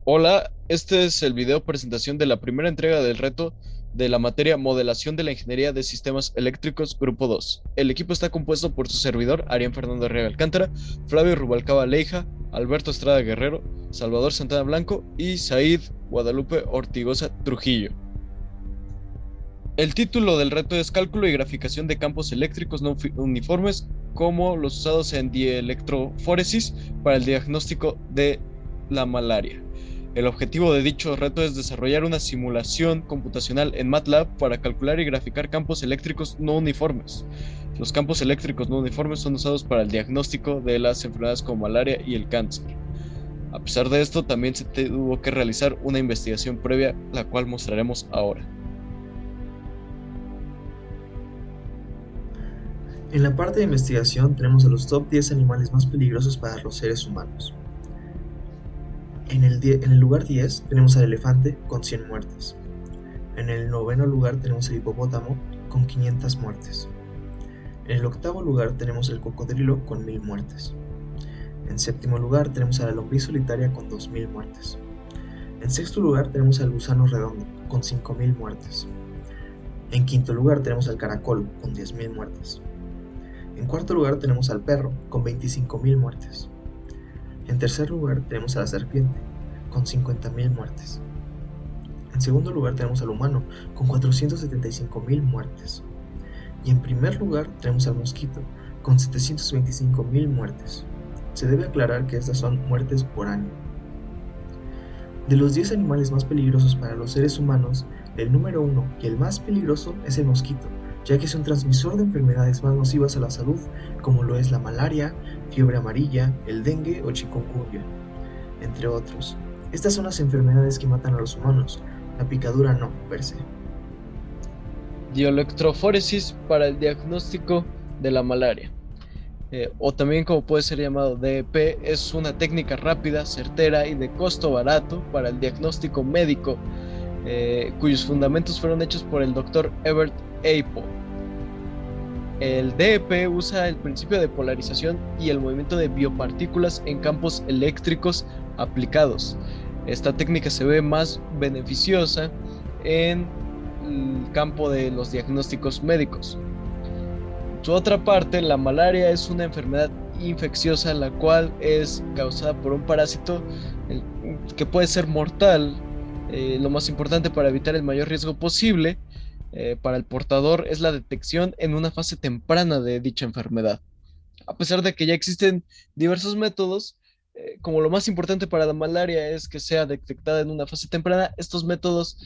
Hola, este es el video presentación de la primera entrega del reto de la materia Modelación de la Ingeniería de Sistemas Eléctricos, Grupo 2. El equipo está compuesto por su servidor, Arián Fernando Arriaga Alcántara, Flavio Rubalcaba Leija, Alberto Estrada Guerrero, Salvador Santana Blanco y Said Guadalupe Ortigosa Trujillo. El título del reto es Cálculo y graficación de campos eléctricos no uniformes como los usados en dielectroforesis para el diagnóstico de la malaria. El objetivo de dicho reto es desarrollar una simulación computacional en MATLAB para calcular y graficar campos eléctricos no uniformes. Los campos eléctricos no uniformes son usados para el diagnóstico de las enfermedades como malaria y el cáncer. A pesar de esto, también se tuvo que realizar una investigación previa, la cual mostraremos ahora. En la parte de investigación tenemos a los top 10 animales más peligrosos para los seres humanos. En el lugar 10 tenemos al elefante con 100 muertes. En el noveno lugar tenemos el hipopótamo con 500 muertes. En el octavo lugar tenemos el cocodrilo con 1000 muertes. En séptimo lugar tenemos a la lombriz solitaria con 2000 muertes. En sexto lugar tenemos al gusano redondo con 5000 muertes. En quinto lugar tenemos al caracol con 10.000 muertes. En cuarto lugar tenemos al perro con 25.000 muertes. En tercer lugar tenemos a la serpiente con 50.000 muertes. En segundo lugar tenemos al humano con 475.000 muertes. Y en primer lugar tenemos al mosquito con 725.000 muertes. Se debe aclarar que estas son muertes por año. De los 10 animales más peligrosos para los seres humanos, el número 1 y el más peligroso es el mosquito, ya que es un transmisor de enfermedades más nocivas a la salud, como lo es la malaria, fiebre amarilla, el dengue o chikungunya, entre otros. Estas son las enfermedades que matan a los humanos, la picadura no, per se. Dielectroforesis para el diagnóstico de la malaria, o también como puede ser llamado DEP, es una técnica rápida, certera y de costo barato para el diagnóstico médico, cuyos fundamentos fueron hechos por el doctor Ebert Apel. El DEP usa el principio de polarización y el movimiento de biopartículas en campos eléctricos aplicados. Esta técnica se ve más beneficiosa en el campo de los diagnósticos médicos. Por otra parte, la malaria es una enfermedad infecciosa la cual es causada por un parásito que puede ser mortal. Lo más importante para evitar el mayor riesgo posible para el portador es la detección en una fase temprana de dicha enfermedad. A pesar de que ya existen diversos métodos, como lo más importante para la malaria es que sea detectada en una fase temprana, estos métodos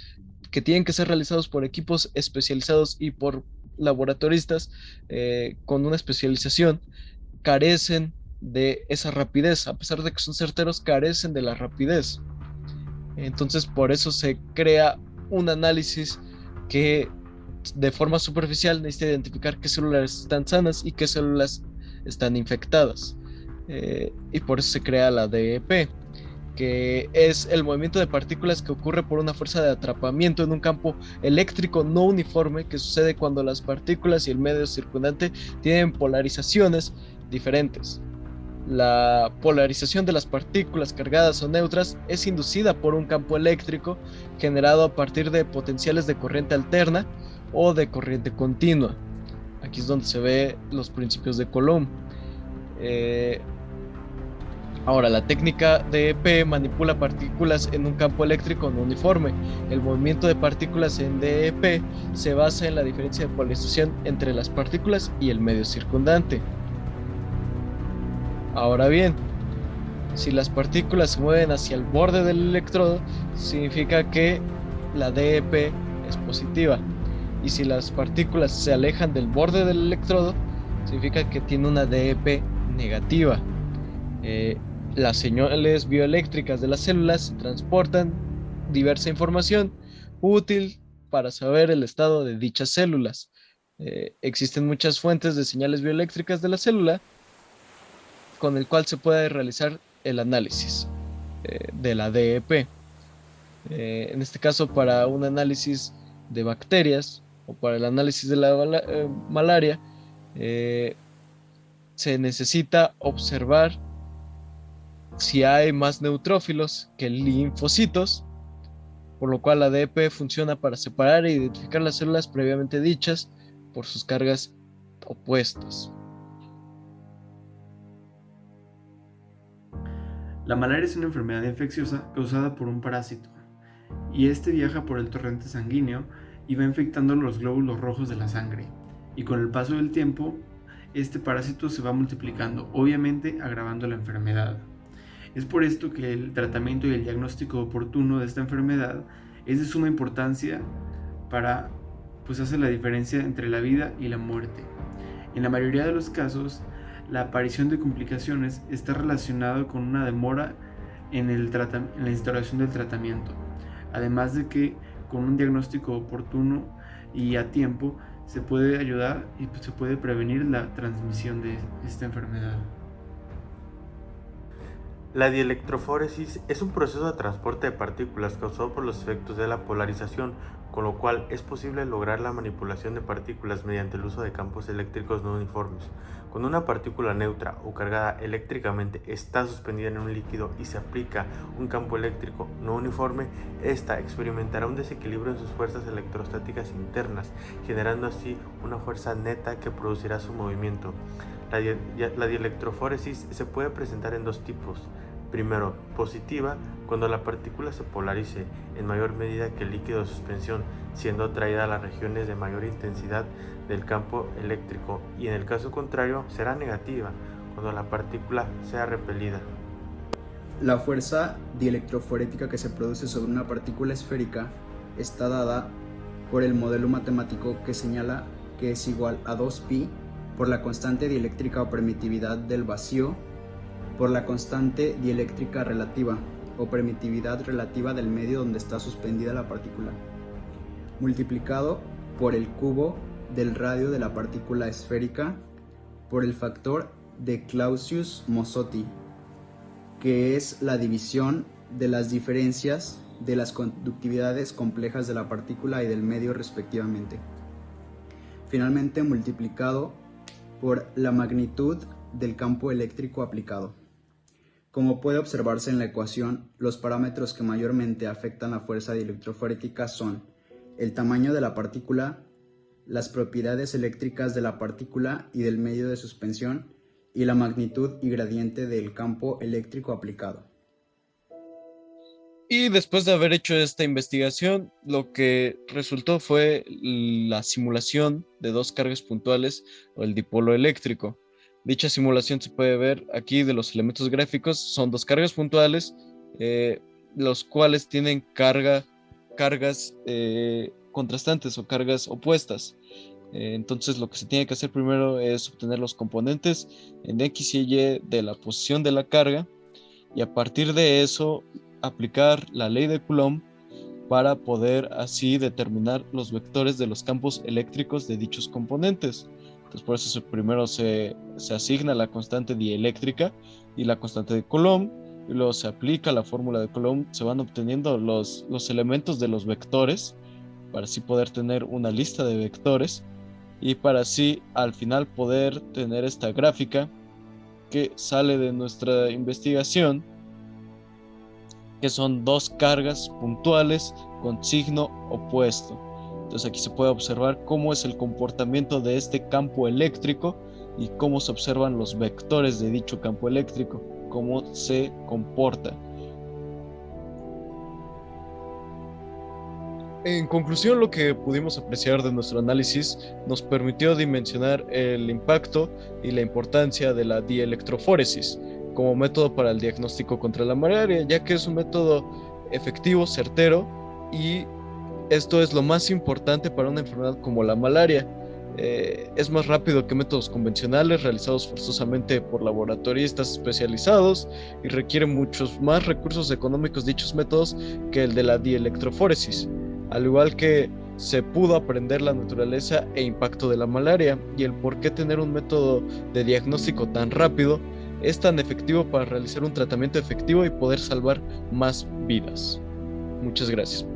que tienen que ser realizados por equipos especializados y por laboratoristas con una especialización carecen de esa rapidez, a pesar de que son certeros, carecen de la rapidez. Entonces, por eso se crea un análisis que de forma superficial necesita identificar qué células están sanas y qué células están infectadas. Y por eso se crea la DEP, que es el movimiento de partículas que ocurre por una fuerza de atrapamiento en un campo eléctrico no uniforme que sucede cuando las partículas y el medio circundante tienen polarizaciones diferentes. La polarización de las partículas cargadas o neutras es inducida por un campo eléctrico generado a partir de potenciales de corriente alterna o de corriente continua. Aquí es donde se ve los principios de Coulomb. Eh, Ahora, la técnica de EP manipula partículas en un campo eléctrico no uniforme. El movimiento de partículas en DEP se basa en la diferencia de polarización entre las partículas y el medio circundante. Ahora bien, si las partículas se mueven hacia el borde del electrodo, significa que la DEP es positiva. Y si las partículas se alejan del borde del electrodo, significa que tiene una DEP negativa. Eh, las señales bioeléctricas de las células transportan diversa información útil para saber el estado de dichas células. Existen muchas fuentes de señales bioeléctricas de la célula con el cual se puede realizar el análisis de la DEP. En este caso, para un análisis de bacterias o para el análisis de la malaria, se necesita observar si hay más neutrófilos que linfocitos, por lo cual la DEP funciona para separar e identificar las células previamente dichas por sus cargas opuestas. La malaria es una enfermedad infecciosa causada por un parásito, y este viaja por el torrente sanguíneo y va infectando los glóbulos rojos de la sangre, y con el paso del tiempo, este parásito se va multiplicando, obviamente agravando la enfermedad. Es por esto que el tratamiento y el diagnóstico oportuno de esta enfermedad es de suma importancia para, pues hace la diferencia entre la vida y la muerte. En la mayoría de los casos, la aparición de complicaciones está relacionada con una demora en la instauración del tratamiento, además de que con un diagnóstico oportuno y a tiempo se puede ayudar y se puede prevenir la transmisión de esta enfermedad. La dielectroforesis es un proceso de transporte de partículas causado por los efectos de la polarización, con lo cual es posible lograr la manipulación de partículas mediante el uso de campos eléctricos no uniformes. Cuando una partícula neutra o cargada eléctricamente está suspendida en un líquido y se aplica un campo eléctrico no uniforme, ésta experimentará un desequilibrio en sus fuerzas electrostáticas internas, generando así una fuerza neta que producirá su movimiento. La dielectroforesis se puede presentar en dos tipos. Primero, positiva, cuando la partícula se polarice en mayor medida que el líquido de suspensión, siendo atraída a las regiones de mayor intensidad del campo eléctrico, y en el caso contrario será negativa, cuando la partícula sea repelida. La fuerza dielectroforética que se produce sobre una partícula esférica está dada por el modelo matemático que señala que es igual a 2π por la constante dieléctrica o permitividad del vacío por la constante dieléctrica relativa o permitividad relativa del medio donde está suspendida la partícula, multiplicado por el cubo del radio de la partícula esférica por el factor de Clausius-Mossotti, que es la división de las diferencias de las conductividades complejas de la partícula y del medio respectivamente. Finalmente, multiplicado por la magnitud del campo eléctrico aplicado. Como puede observarse en la ecuación, los parámetros que mayormente afectan la fuerza dielectroforética son el tamaño de la partícula, las propiedades eléctricas de la partícula y del medio de suspensión, y la magnitud y gradiente del campo eléctrico aplicado. Y después de haber hecho esta investigación, lo que resultó fue la simulación de dos cargas puntuales o el dipolo eléctrico. Dicha simulación se puede ver aquí de los elementos gráficos. Son dos cargas puntuales, los cuales tienen cargas contrastantes o cargas opuestas. Entonces lo que se tiene que hacer primero es obtener los componentes en X y Y de la posición de la carga, y a partir de eso aplicar la ley de Coulomb para poder así determinar los vectores de los campos eléctricos de dichos componentes. Entonces por eso primero se asigna la constante dieléctrica y la constante de Coulomb, y luego se aplica la fórmula de Coulomb, se van obteniendo los elementos de los vectores para así poder tener una lista de vectores y para así al final poder tener esta gráfica que sale de nuestra investigación, que son dos cargas puntuales con signo opuesto. Entonces aquí se puede observar cómo es el comportamiento de este campo eléctrico y cómo se observan los vectores de dicho campo eléctrico, cómo se comporta. En conclusión, lo que pudimos apreciar de nuestro análisis nos permitió dimensionar el impacto y la importancia de la dielectroforesis como método para el diagnóstico contra la malaria, ya que es un método efectivo, certero, y esto es lo más importante para una enfermedad como la malaria. Es más rápido que métodos convencionales realizados forzosamente por laboratoristas especializados y requiere muchos más recursos económicos dichos métodos que el de la dielectroforesis, al igual que se pudo aprender la naturaleza e impacto de la malaria y el por qué tener un método de diagnóstico tan rápido es tan efectivo para realizar un tratamiento efectivo y poder salvar más vidas. Muchas gracias.